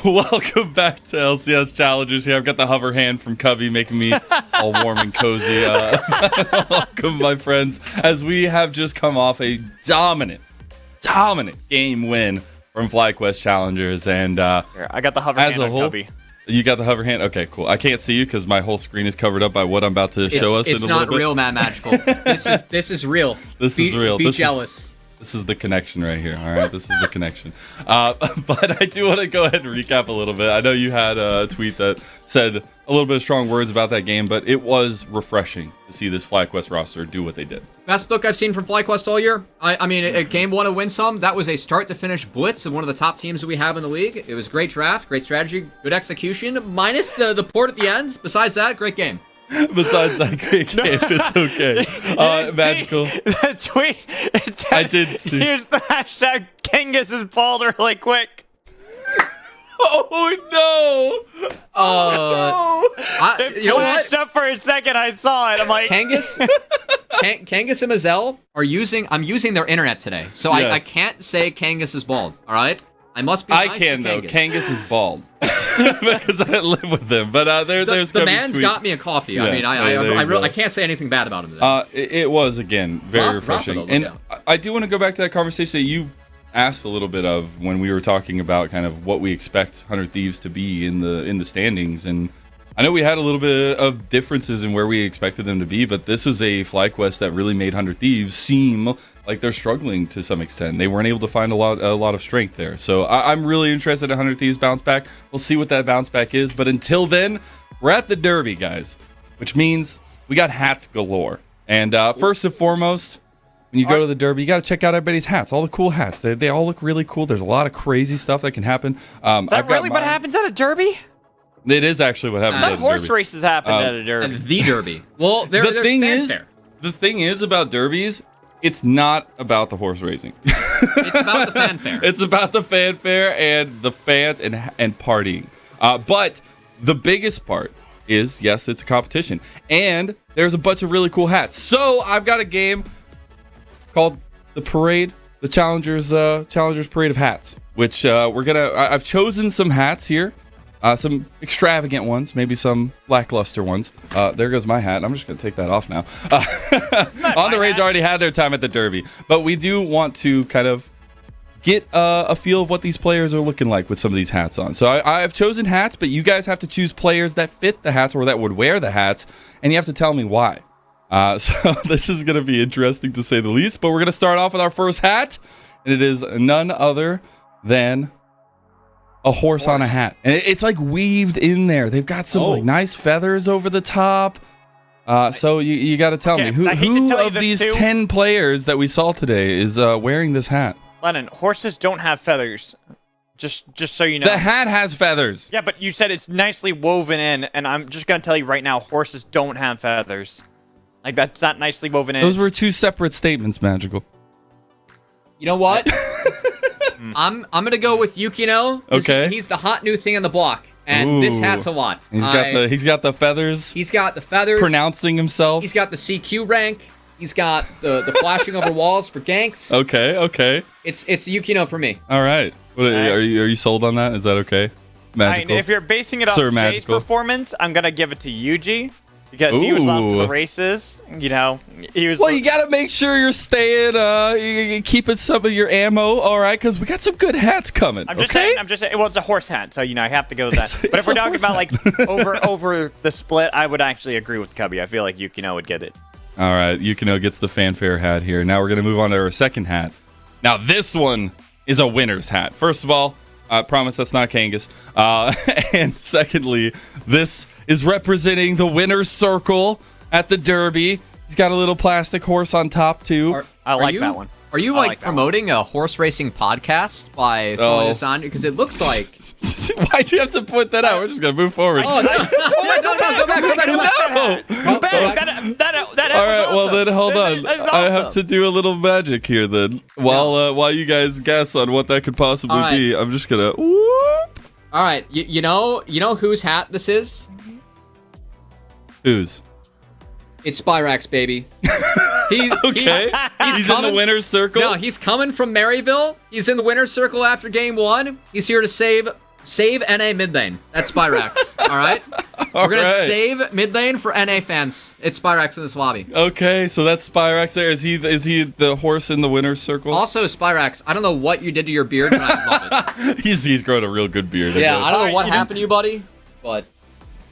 Welcome back to LCS Challengers here. I've got the hover hand from Cubby making me all warm and cozy. Welcome, my friends, as we have just come off a dominant game win from FlyQuest Challengers. And Here, I got the hover hand on Cubby. You got the hover hand? Okay, cool. I can't see you because my whole screen is covered up by what I'm about to show us in a little bit. It's not real, Matt Magical. This is real. This is real. Be jealous. This is the connection right here. All right, this is the connection. But I do want to go ahead and recap a little bit. I know you had a tweet that said a little bit of strong words about that game, but it was refreshing to see this FlyQuest roster do what they did. Best look I've seen from FlyQuest all year. I mean, a game won a win some. That was a start-to-finish blitz of one of the top teams that we have in the league. It was great draft, great strategy, good execution, minus the port at the end. Besides that, great game. Besides that great game, it's okay. Magical. The tweet. It said, I did see. Here's the hashtag Kangas is bald really quick. Oh no! It flashed up for a second. I saw it. I'm like, Kangas and Mazel are using. I'm using their internet today, so Yes. I can't say Kangas is bald. All right, I must be. I nice can to though. Kangas. Kangas is bald because I live with him. But there's the Cubby's man's tweet. got me a coffee. Yeah, I mean, there you I go. can't say anything bad about him today. It was again very refreshing, Rafa, though, and look I do want to go back to that conversation that you asked a little bit of when we were talking about kind of what we expect 100 Thieves to be in the standings. And I know we had a little bit of differences in where we expected them to be, but this is a FlyQuest that really made 100 Thieves seem like they're struggling to some extent. They weren't able to find a lot of strength there. So I'm really interested in 100 Thieves bounce back. We'll see what that bounce back is, but until then, we're at the Derby, guys, which means we got hats galore. And first and foremost, when you go to the Derby, you got to check out everybody's hats. All the cool hats. They all look really cool. There's a lot of crazy stuff that can happen. is that really what happens at a derby? It is actually what happens I at thought a horse Derby. races happen at a derby. And the Derby. Well, there's fanfare. The thing is about derbies, it's not about the horse racing. It's about the fanfare. It's about the fanfare and the fans and partying. But the biggest part is, yes, it's a competition. And there's a bunch of really cool hats. So I've got a game called the Parade, the Challengers Parade of Hats, which I've chosen some hats here. Some extravagant ones, maybe some lackluster ones. There goes my hat. I'm just going to take that off now. On the Rage already had their time at the Derby. But we do want to kind of get a feel of what these players are looking like with some of these hats on. So I've chosen hats, but you guys have to choose players that fit the hats or that would wear the hats, and you have to tell me why. So this is going to be interesting to say the least, but we're going to start off with our first hat, and it is none other than a horse on a hat. And it's like weaved in there. They've got some like nice feathers over the top. So you got to tell me, who of these 10 players that we saw today is wearing this hat? Lennon, horses don't have feathers. Just so you know. The hat has feathers. Yeah, but you said it's nicely woven in, and I'm just going to tell you right now, horses don't have feathers. Like, that's not nicely woven in. Those were two separate statements, Magical. You know what? I'm gonna go with Yukino. Okay. He's the hot new thing on the block, and this hat's a lot. He's got the feathers. He's got the feathers. Pronouncing himself. He's got the CQ rank. He's got the flashing over walls for ganks. Okay. It's Yukino for me. All right. Are you sold on that? Is that okay? Magical. I mean, if you're basing it off Sir today's Magical. performance, I'm gonna give it to Yuji. Because he was off to the races, you know. He was. Well, you gotta make sure you're staying, you're keeping some of your ammo, all right? Because we got some good hats coming. I'm just saying. Well, it's a horse hat, so you know I have to go with that. But if we're talking about like over the split, I would actually agree with Cubby. I feel like Yukino would get it. All right, Yukino gets the fanfare hat here. Now we're gonna move on to our second hat. Now this one is a winner's hat. First of all, I promise that's not Kangas. And secondly, this is representing the winner's circle at the Derby. He's got a little plastic horse on top, too. I like that one. Are you like promoting a horse racing podcast by throwing this on? Because it looks like. Why'd you have to put that out? We're just going to move forward. Oh, no, go back. No! All right, well then, hold on. That's I have to do a little magic here then. While you guys guess on what that could possibly be, I'm just going to... whoop. All right, you know whose hat this is? Whose? It's Spyrax, baby. He's He's in the winner's circle? No, he's coming from Maryville. He's in the winner's circle after game 1. He's here to save Save NA mid lane. That's Spyrex. All right? We're going to save mid lane for NA fans. It's Spyrex in this lobby. Okay, so that's Spyrex there. Is he the horse in the winner's circle? Also, Spyrex, I don't know what you did to your beard, but I love it. He's grown a real good beard. Yeah, I don't know what happened to you, buddy, but...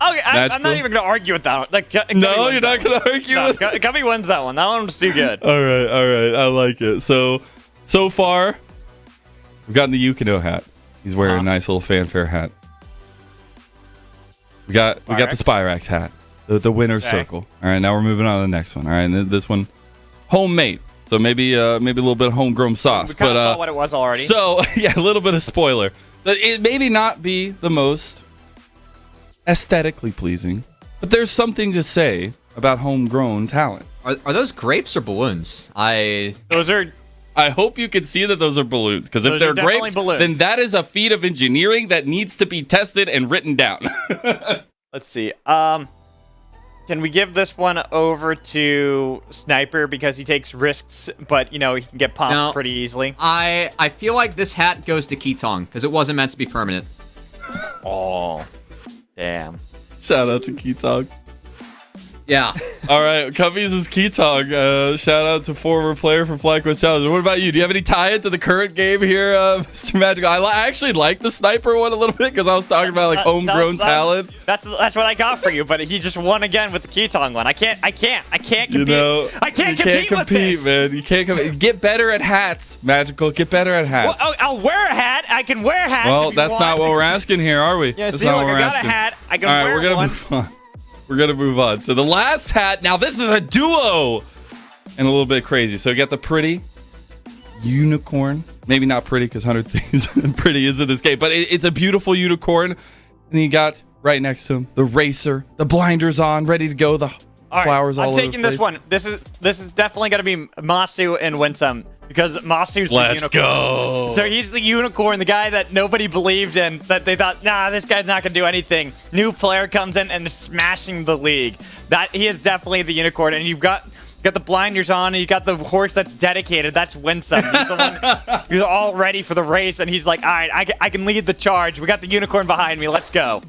Okay, I'm not even going to argue with that one. Like, no, you're not going to argue with it? Cubby wins that one. That one was too good. All right. I like it. So far, we've gotten the Yukino hat. He's wearing a nice little fanfare hat. We got the Spyrex hat, the winner's circle. All right, now we're moving on to the next one. All right, and this one, homemade. So maybe a little bit of homegrown sauce. We kind of saw what it was already. So yeah, a little bit of spoiler. It maybe not be the most aesthetically pleasing, but there's something to say about homegrown talent. Are those grapes or balloons? Those are. I hope you can see that those are balloons, because if they're grapes, then that is a feat of engineering that needs to be tested and written down. Let's see. Can we give this one over to Sniper because he takes risks, but he can get pumped pretty easily? I feel like this hat goes to Ketong because it wasn't meant to be permanent. Oh, damn! Shout out to Ketong. Yeah. All right, Cubbies is Ketong. Shout out to former player for FlyQuest Challengers. What about you? Do you have any tie-in to the current game here, Mr. Magical? I actually like the Sniper one a little bit because I was talking about like homegrown talent. That's what I got for you, but he just won again with the Ketong one. I can't compete. I can't compete with this, man. You can't compete. Get better at hats, Magical. Get better at hats. Well, I'll wear a hat. I can wear hats. Well, that's not what we're asking here, are we? Yeah, see, look, I got a hat. I can wear one. We're gonna move on. We're going to move on to the last hat. Now, this is a duo and a little bit crazy. So, you got the pretty unicorn. Maybe not pretty because 100 Thieves pretty is in this game, but it's a beautiful unicorn. And then you got right next to him the racer, the blinders on, ready to go, the flowers all over the place. I'm taking this one. This is definitely going to be Masu and Winsome. Because Masu's the unicorn. Let's go. So he's the unicorn, the guy that nobody believed in, that they thought, nah, this guy's not going to do anything. New player comes in and is smashing the league. He is definitely the unicorn. And you've got the blinders on, and you got the horse that's dedicated. That's Winsome. He's the one who's all ready for the race, and he's like, all right, I can lead the charge. We got the unicorn behind me. Let's go.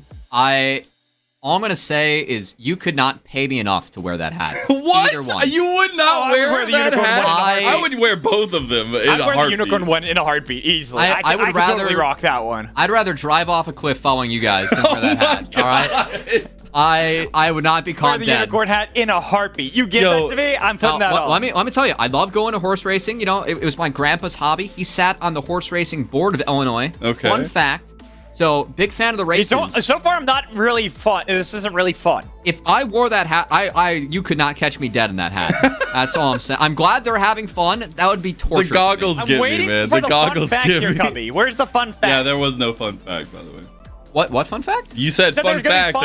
All I'm going to say is you could not pay me enough to wear that hat. What? Either one. You would not wear the that unicorn hat? one. I would wear both of them in a I'd wear heartbeat. the unicorn one in a heartbeat, easily. I would rather totally rock that one. I'd rather drive off a cliff following you guys than wear that hat. All right? I would not be caught Wear the dead. unicorn hat in a heartbeat. You give that to me, I'm putting that on. Let me tell you, I love going to horse racing. It was my grandpa's hobby. He sat on the horse racing board of Illinois. Okay. Fun fact. So, big fan of the races. So far, I'm not really fun. This isn't really fun. If I wore that hat, you could not catch me dead in that hat. That's all I'm saying. I'm glad they're having fun. That would be torture. The goggles I'm get waiting me, man. for The goggles fun fact get here, me. Cubby. Where's the fun fact? Yeah, there was no fun fact, by the way. What fun fact? You said fun fact.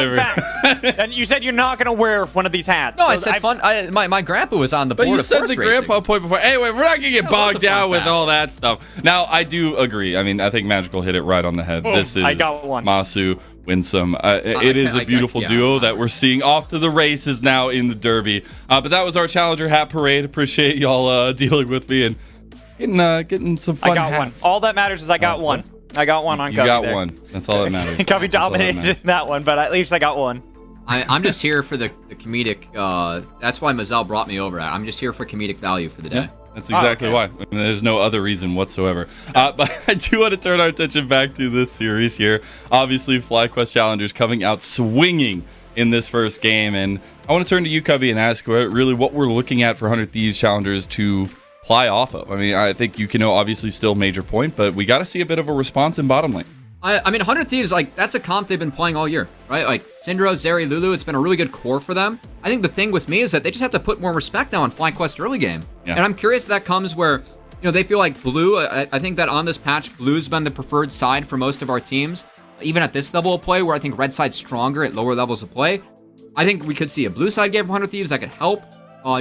And you said you're not going to wear one of these hats. No, I said fun. My grandpa was on the board of horse racing. But you said the grandpa point before. Anyway, we're not going to get bogged down with all that stuff. Now, I do agree. I mean, I think Magical hit it right on the head. Boom, this is I got one. Masu, Winsome. It is a beautiful duo that we're seeing off to the races now in the Derby. But that was our Challenger Hat Parade. Appreciate y'all dealing with me and getting some fun hats. I got one. All that matters is I got one. I got one on Cubby. You got there. one. That's all that matters. Cubby dominated that one, but at least I got one. I'm just here for the comedic. That's why Mazel brought me over. I'm just here for comedic value for the day. Yeah, that's exactly why. I mean, there's no other reason whatsoever. But I do want to turn our attention back to this series here. Obviously, FlyQuest Challengers coming out swinging in this first game. And I want to turn to you, Cubby, and ask really what we're looking at for 100 Thieves Challengers to fly off of. I mean, I think Yukino obviously still major point, but we got to see a bit of a response in bottom lane. I mean, 100 Thieves, that's a comp they've been playing all year, right? Like, Syndra, Zeri, Lulu, it's been a really good core for them. I think the thing with me is that they just have to put more respect now on FlyQuest early game. Yeah. And I'm curious if that comes where, they feel like Blue, I think that on this patch, Blue's been the preferred side for most of our teams. Even at this level of play, where I think Red side's stronger at lower levels of play, I think we could see a Blue side game from 100 Thieves that could help.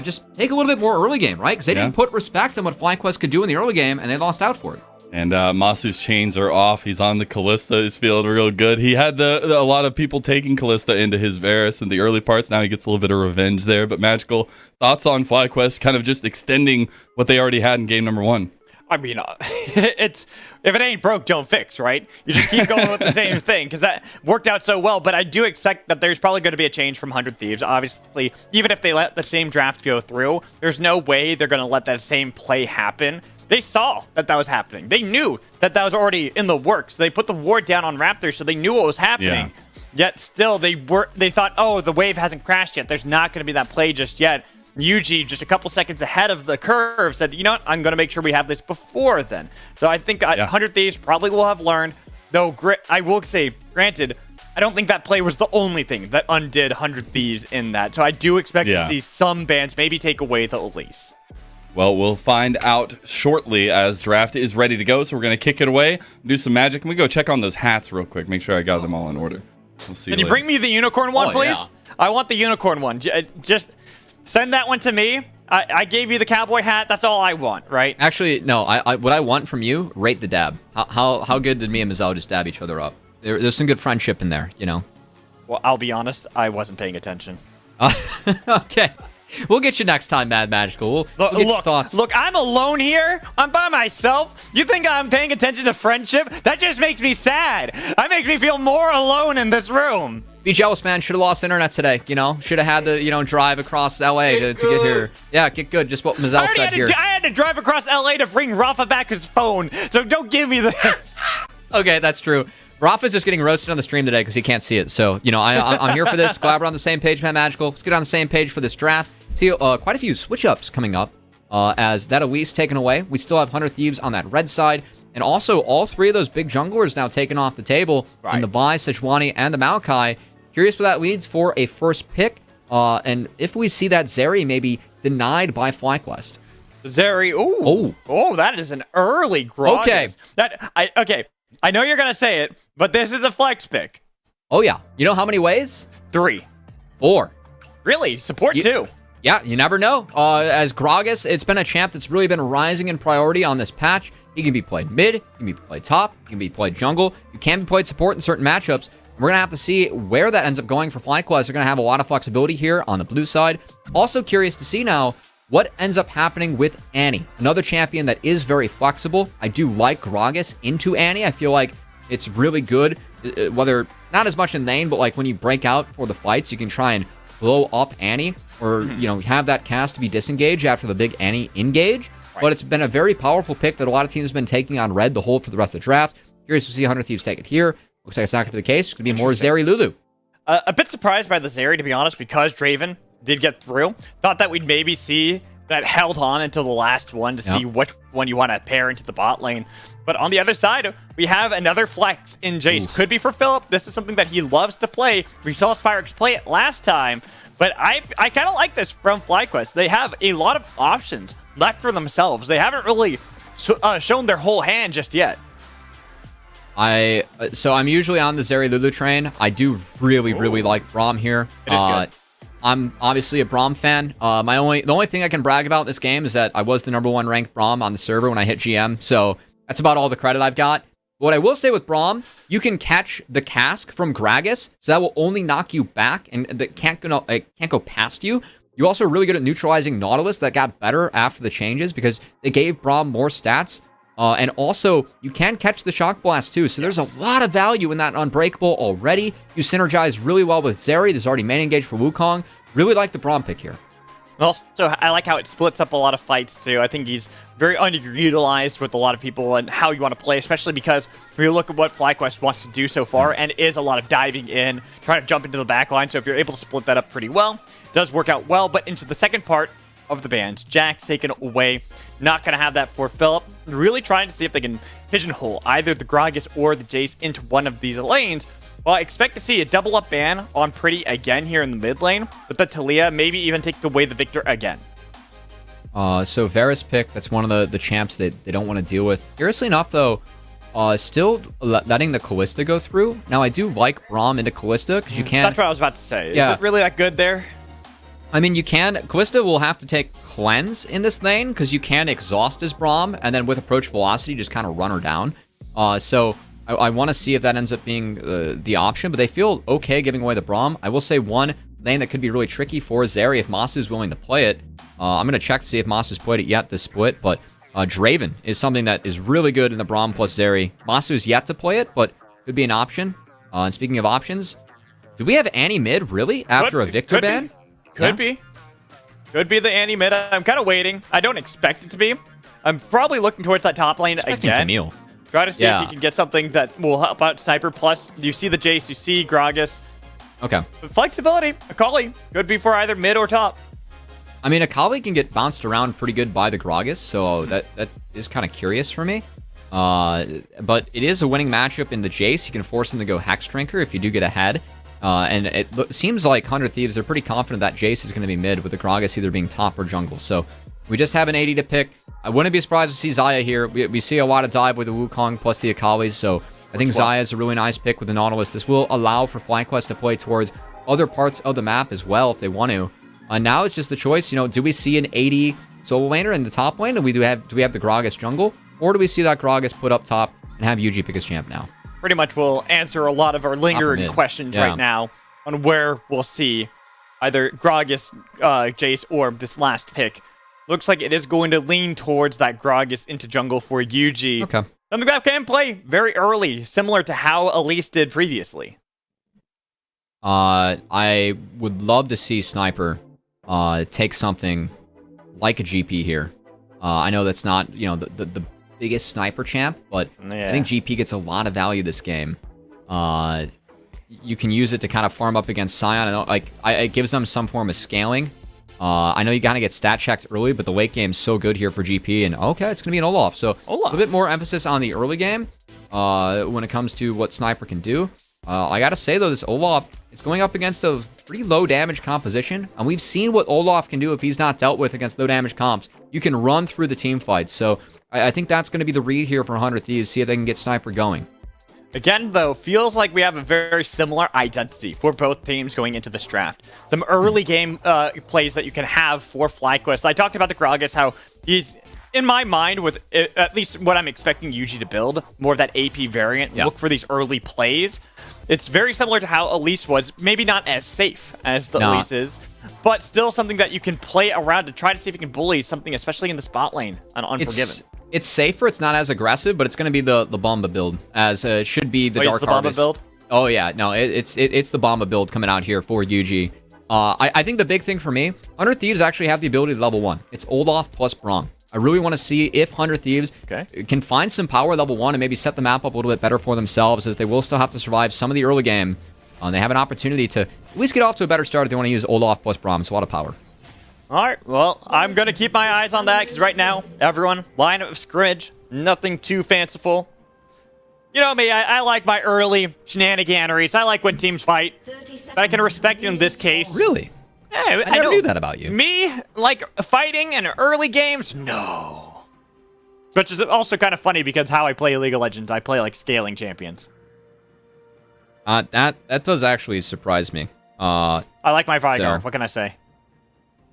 Just take a little bit more early game, right? Because they didn't put respect on what FlyQuest could do in the early game, and they lost out for it. And Masu's chains are off. He's on the Callista. He's feeling real good. He had a lot of people taking Callista into his Varus in the early parts. Now he gets a little bit of revenge there. But Magical, thoughts on FlyQuest kind of just extending what they already had in game number 1? I mean, it's if it ain't broke, don't fix, right? You just keep going with the same thing because that worked out so well. But I do expect that there's probably going to be a change from 100 Thieves. Obviously, even if they let the same draft go through, there's no way they're going to let that same play happen. They saw that was happening. They knew that was already in the works. They put the ward down on Raptors, so they knew what was happening. Yeah. Yet still, they thought, oh, the wave hasn't crashed yet. There's not going to be that play just yet. Yuji, just a couple seconds ahead of the curve, said, you know what, I'm going to make sure we have this before then. So I think 100 Thieves probably will have learned, though I will say, granted, I don't think that play was the only thing that undid 100 Thieves in that. So I do expect to see some bans maybe take away the Elise. Well, we'll find out shortly as draft is ready to go. So we're going to kick it away, do some magic. Can we go check on those hats real quick? Make sure I got them all in order. We'll see. Can you bring me the unicorn one, please? Yeah. I want the unicorn one. Just send that one to me. I gave you the cowboy hat. That's all I want, right? Actually, no. What I want from you, rate the dab. How good did me and Mazel just dab each other up? There's some good friendship in there, you know? Well, I'll be honest. I wasn't paying attention. Okay. We'll get you next time, Mad Magical. We'll get your thoughts. Look, I'm alone here. I'm by myself. You think I'm paying attention to friendship? That just makes me sad. That makes me feel more alone in this room. Be jealous, man. Should have lost internet today, you know? Should have had to, drive across LA to get here. Yeah, get good. Just what Mazel said here. I had to drive across LA to bring Rafa back his phone, so don't give me this. Okay, that's true. Rafa's just getting roasted on the stream today because he can't see it. So, I'm here for this. Glad we're on the same page, Mad Magical. Let's get on the same page for this draft. See, quite a few switch-ups coming up as that Elise taken away. We still have 100 Thieves on that red side. And also, all three of those big junglers now taken off the table in the Vi, Sejuani, and the Maokai. Curious where that leads for a first pick. And if we see that Zeri maybe denied by FlyQuest. Zeri, oh, that is an early Gragas. Okay. I know you're going to say it, but this is a flex pick. Oh, yeah. You know how many ways? 3. 4. Really? Support 2. Yeah, you never know. As Gragas, it's been a champ that's really been rising in priority on this patch. He can be played mid, he can be played top, he can be played jungle, you can be played support in certain matchups. We're going to have to see where that ends up going for FlyQuest. They're going to have a lot of flexibility here on the blue side. Also curious to see now what ends up happening with Annie, another champion that is very flexible. I do like Gragas into Annie. I feel like it's really good, whether not as much in lane, but like when you break out for the fights, you can try and blow up Annie or, have that cast to be disengaged after the big Annie engage. Right. But it's been a very powerful pick that a lot of teams have been taking on red to hold for the rest of the draft. Curious to see 100 Thieves take it here. Looks like it's not going to be the case. It's going to be more Zeri Lulu. A bit surprised by the Zeri, to be honest, because Draven did get through. Thought that we'd maybe see that held on until the last one to see which one you want to pair into the bot lane. But on the other side, we have another flex in Jace. Oof. Could be for Philip. This is something that he loves to play. We saw Spyrex play it last time. But I kind of like this from FlyQuest. They have a lot of options left for themselves. They haven't really shown their whole hand just yet. So I'm usually on the Zeri Lulu train. I do really like Braum here. It is good. I'm obviously a Braum fan. The only thing I can brag about in this game is that I was the #1 ranked Braum on the server when I hit GM. So that's about all the credit I've got. What I will say with Braum, you can catch the cask from Gragas, so that will only knock you back, and it can't go past you. You're also really good at neutralizing Nautilus. That got better after the changes because they gave Braum more stats. And also, you can catch the Shock Blast too, so there's a lot of value in that Unbreakable already. You synergize really well with Zeri. There's already main engage for Wukong. Really like the Braum pick here. Also, I like how it splits up a lot of fights, too. I think he's very underutilized with a lot of people and how you want to play, especially because if you look at what FlyQuest wants to do so far, and is a lot of diving in, trying to jump into the back line. So if you're able to split that up pretty well, it does work out well. But into the second part of the band, Jack's taken away. Not going to have that for Philip. Really trying to see if they can pigeonhole either the Gragas or the Jace into one of these lanes. Well, I expect to see a double up ban on Pretty again here in the mid lane, with the Talia maybe even take away the Victor again. So Varus pick, that's one of the champs that they don't want to deal with. Curiously enough, though, still letting the Callista go through. Now, I do like Braum into Callista, because you can... That's what I was about to say. Is it really that good there? I mean, you can... Callista will have to take Cleanse in this lane, because you can exhaust his Braum, and then with approach velocity, just kind of run her down. So... I want to see if that ends up being the option, but they feel okay giving away the Braum. I will say one lane that could be really tricky for Zeri if Masu is willing to play it. I'm going to check to see if Masu's played it yet this split, but Draven is something that is really good in the Braum plus Zeri. Masu's yet to play it, but could be an option. And speaking of options, do we have Annie mid, really, after a Victor ban? Could be. Could be the Annie mid. I'm kind of waiting. I don't expect it to be. I'm probably looking towards that top lane again. Camille. Try to see if you can get something that will help out Sniper. Plus, you see the Jace, you see Gragas. Okay. But flexibility, Akali could be for either mid or top. I mean, Akali can get bounced around pretty good by the Gragas, so that is kind of curious for me. But it is a winning matchup in the Jace. You can force him to go Hex Drinker if you do get ahead. And it seems like 100 Thieves are pretty confident that Jace is going to be mid, with the Gragas either being top or jungle. So we just have an 80 to pick. I wouldn't be surprised to see Xayah here. We see a lot of dive with the Wukong plus the Akalis, so I think Xayah is a really nice pick with the Nautilus. This will allow for FlyQuest to play towards other parts of the map as well if they want to. Now it's just a choice. Do we see an 80 solo laner in the top lane, and do we have the Gragas jungle, or do we see that Gragas put up top and have UG pick his champ now? Pretty much will answer a lot of our lingering questions right now on where we'll see either Gragas, Jace, or this last pick. Looks like it is going to lean towards that Gragas into jungle for UG. Okay. Something that can play very early, similar to how Elise did previously. I would love to see Sniper take something like a GP here. I know that's not, the biggest Sniper champ, but I think GP gets a lot of value this game. You can use it to kind of farm up against Sion. It gives them some form of scaling. I know you kind of get stat checked early, but the late game's so good here for GP, and okay, it's going to be an Olaf. So a little bit more emphasis on the early game when it comes to what Sniper can do. I got to say, though, this Olaf is going up against a pretty low damage composition, and we've seen what Olaf can do if he's not dealt with against low damage comps. You can run through the team fights, so I think that's going to be the read here for 100 Thieves, see if they can get Sniper going. Again, though, feels like we have a very similar identity for both teams going into this draft. Some early game plays that you can have for FlyQuest. I talked about the Gragas, how he's, in my mind, with at least what I'm expecting UG to build, more of that AP variant, look for these early plays. It's very similar to how Elise was, maybe not as safe as the Elise is, but still something that you can play around to try to see if you can bully something, especially in the spot lane on Unforgiven. It's safer, it's not as aggressive, but it's going to be the Bomba build, as should be the Dark Harvest. Bomba build? Oh yeah, no, it's the Bomba build coming out here for UG. I think the big thing for me, 100 Thieves actually have the ability to level 1. It's Olaf plus Braum. I really want to see if 100 Thieves can find some power level 1 and maybe set the map up a little bit better for themselves, as they will still have to survive some of the early game. They have an opportunity to at least get off to a better start if they want to use Olaf plus Braum. It's a lot of power. All right, well, I'm going to keep my eyes on that, because right now, everyone, line of scrimmage, nothing too fanciful. You know me, I like my early shenaniganeries. I like when teams fight, but I can respect in this case. Really? Yeah, I never knew that about you. Me, like fighting in early games? No. Which is also kind of funny, because how I play League of Legends, I play like scaling champions. That does actually surprise me. I like my Vigar, what can I say?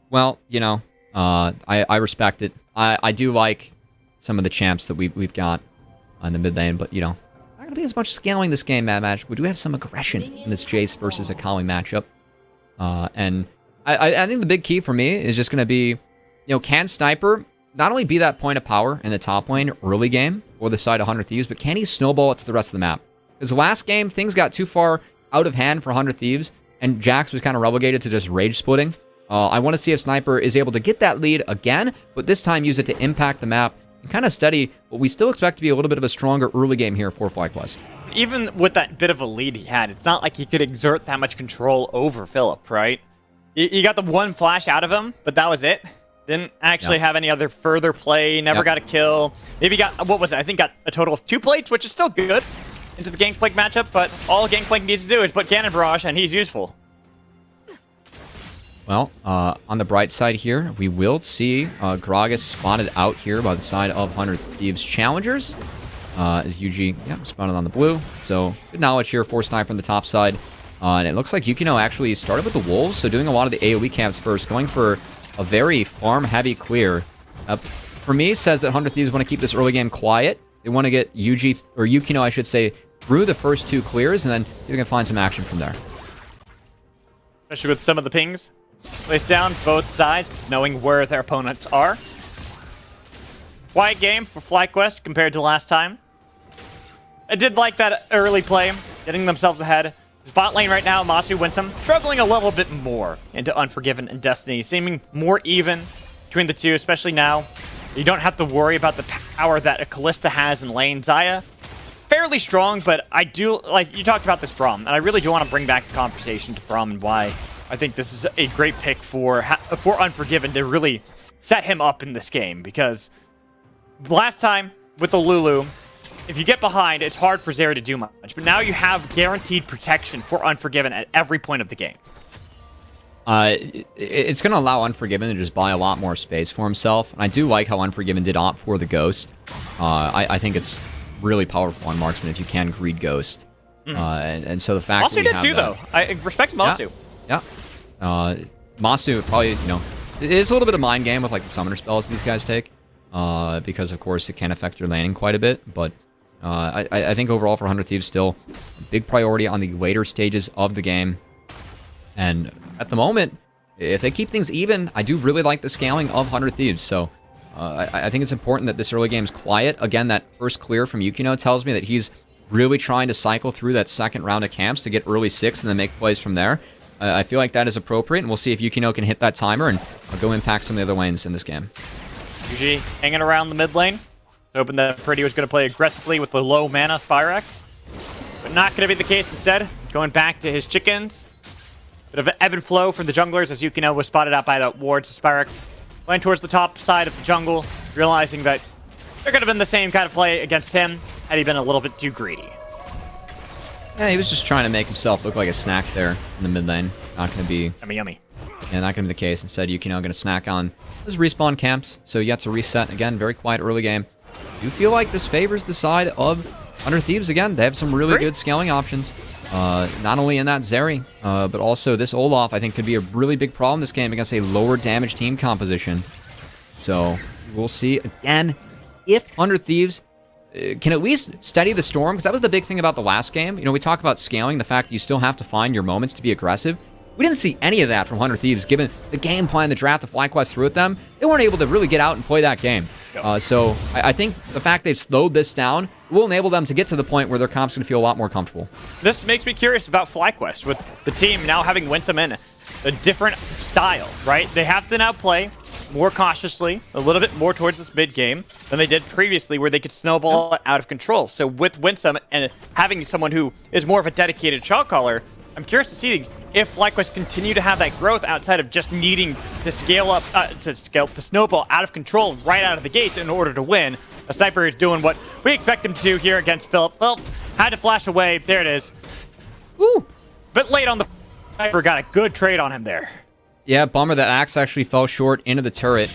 Well, I respect it. I do like some of the champs that we've got on the mid lane, but not gonna be as much scaling this game, Mad Magic. We do have some aggression in this Jace versus Akali matchup, and I think the big key for me is just gonna be, can Sniper not only be that point of power in the top lane early game or the side of 100 Thieves, but can he snowball it to the rest of the map? Because last game things got too far out of hand for 100 Thieves, and Jax was kind of relegated to just rage splitting. I want to see if Sniper is able to get that lead again, but this time use it to impact the map and kind of study what we still expect to be a little bit of a stronger early game here for FlyQuest. Even with that bit of a lead he had, it's not like he could exert that much control over Philip, right? You got the one flash out of him, but that was it. Didn't actually have any other further play, never got a kill. Maybe got, what was it? I think got a total of 2 plates, which is still good into the Gangplank matchup, but all Gangplank needs to do is put Cannon Barrage, and he's useful. Well, on the bright side here, we will see Gragas spotted out here by the side of 100 Thieves Challengers. As UG, spotted on the blue. So, good knowledge here for Sniper on the top side. And it looks like Yukino actually started with the Wolves, so doing a lot of the AoE camps first, going for a very farm-heavy clear. For me, says that 100 Thieves want to keep this early game quiet. They want to get UG, or Yukino, I should say, through the first 2 clears, and then see if we can find some action from there. Especially with some of the pings. Place down both sides, knowing where their opponents are. quiet game for FlyQuest compared to last time. I did like that early play, getting themselves ahead. Bot lane right now, Masu wins him, struggling a little bit more into Unforgiven and Destiny, seeming more even between the two, especially now. You don't have to worry about the power that a Kalista has in lane. Xayah, fairly strong, but I do, like, you talked about this Braum, and I really do want to bring back the conversation to Braum and why I think this is a great pick for Unforgiven to really set him up in this game, because last time with the Lulu, if you get behind, it's hard for Zeri to do much. But now you have guaranteed protection for Unforgiven at every point of the game. It's going to allow Unforgiven to just buy a lot more space for himself. And I do like how Unforgiven did opt for the Ghost. I think it's really powerful on Marksman if you can greed Ghost. And so the fact Masu did too, though. I respect Masu. Yeah. Masu probably, it is a little bit of mind game with like the summoner spells these guys take. Because, of course, it can affect your laning quite a bit. But I think overall for 100 Thieves still a big priority on the later stages of the game. And at the moment, if they keep things even, I do really like the scaling of 100 Thieves. So I think it's important that this early game is quiet. Again, that first clear from Yukino tells me that he's really trying to cycle through that second round of camps to get early 6 and then make plays from there. I feel like that is appropriate, and we'll see if Yukino can hit that timer and go impact some of the other lanes in this game. UG hanging around the mid lane. Hoping that Pretty was going to play aggressively with the low mana Spyrex. But not going to be the case instead. Going back to his chickens. Bit of an ebb and flow from the junglers as Yukino was spotted out by the wards. Spyrex going towards the top side of the jungle, realizing that there could have been the same kind of play against him had he been a little bit too greedy. Yeah, he was just trying to make himself look like a snack there in the mid lane. Not going to be... Yummy, yummy. Yeah, not going to be the case. Instead, Yukino going to snack on those respawn camps. So yet to reset. Again, very quiet early game. I do feel like this favors the side of 100 Thieves again. They have some really good scaling options. Not only in that Zeri, but also this Olaf, I think, could be a really big problem this game against a lower damage team composition. So we'll see. Again, if 100 Thieves can at least steady the storm, because that was the big thing about the last game. We talk about scaling, the fact that you still have to find your moments to be aggressive. We didn't see any of that from 100 Thieves, given the game plan, the draft, the FlyQuest threw at them. They weren't able to really get out and play that game. So I think the fact they've slowed this down will enable them to get to the point where their comp's going to feel a lot more comfortable. This makes me curious about FlyQuest, with the team now having Winsome in a different style, right? They have to now play more cautiously, a little bit more towards this mid game than they did previously, where they could snowball it out of control. So with Winsome and having someone who is more of a dedicated shot caller, I'm curious to see if FlyQuest continue to have that growth outside of just needing to scale up, to snowball out of control right out of the gates in order to win. A Sniper is doing what we expect him to do here against Philip. Well, had to flash away. There it is. Woo! Bit late on the Sniper. Got a good trade on him there. Yeah, bummer that Axe actually fell short into the turret.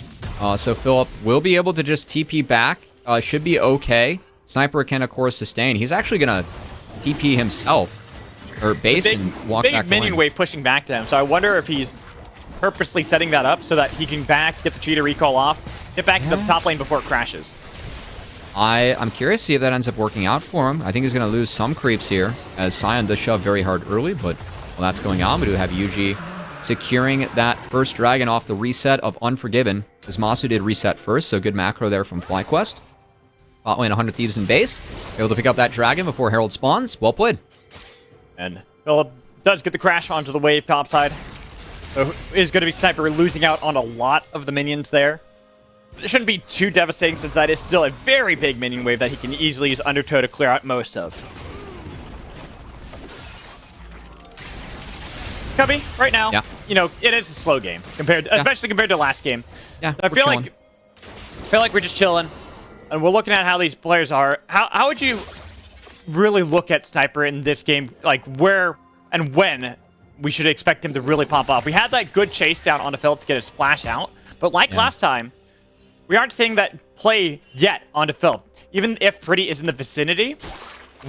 So Philip will be able to just TP back. Should be okay. Sniper can, of course, sustain. He's actually going to TP himself. Or base and walk back to minion lane. wave pushing back to him. So I wonder if he's purposely setting that up so that he can get the cheetah recall off, get back to the top lane before it crashes. I'm curious to see if that ends up working out for him. I think he's going to lose some creeps here, as Sion does shove very hard early, but while that's going on, we do have UG securing that first dragon off the reset of Unforgiven, as Masu did reset first, so good macro there from FlyQuest. Bot lane 100 Thieves in base, able to pick up that dragon before Herald spawns. Well played. And Philip does get the crash onto the wave topside. So is going to be Sniper losing out on a lot of the minions there. It shouldn't be too devastating, since that is still a very big minion wave that he can easily use Undertow to clear out most of. Cubby, right now, it is a slow game, especially compared to last game. Yeah, I feel like we're just chilling, and we're looking at how these players are. How would you really look at Sniper in this game, like where and when we should expect him to really pop off? We had that good chase down onto Philip to get his flash out, but last time, we aren't seeing that play yet onto Philip. Even if Pretty is in the vicinity,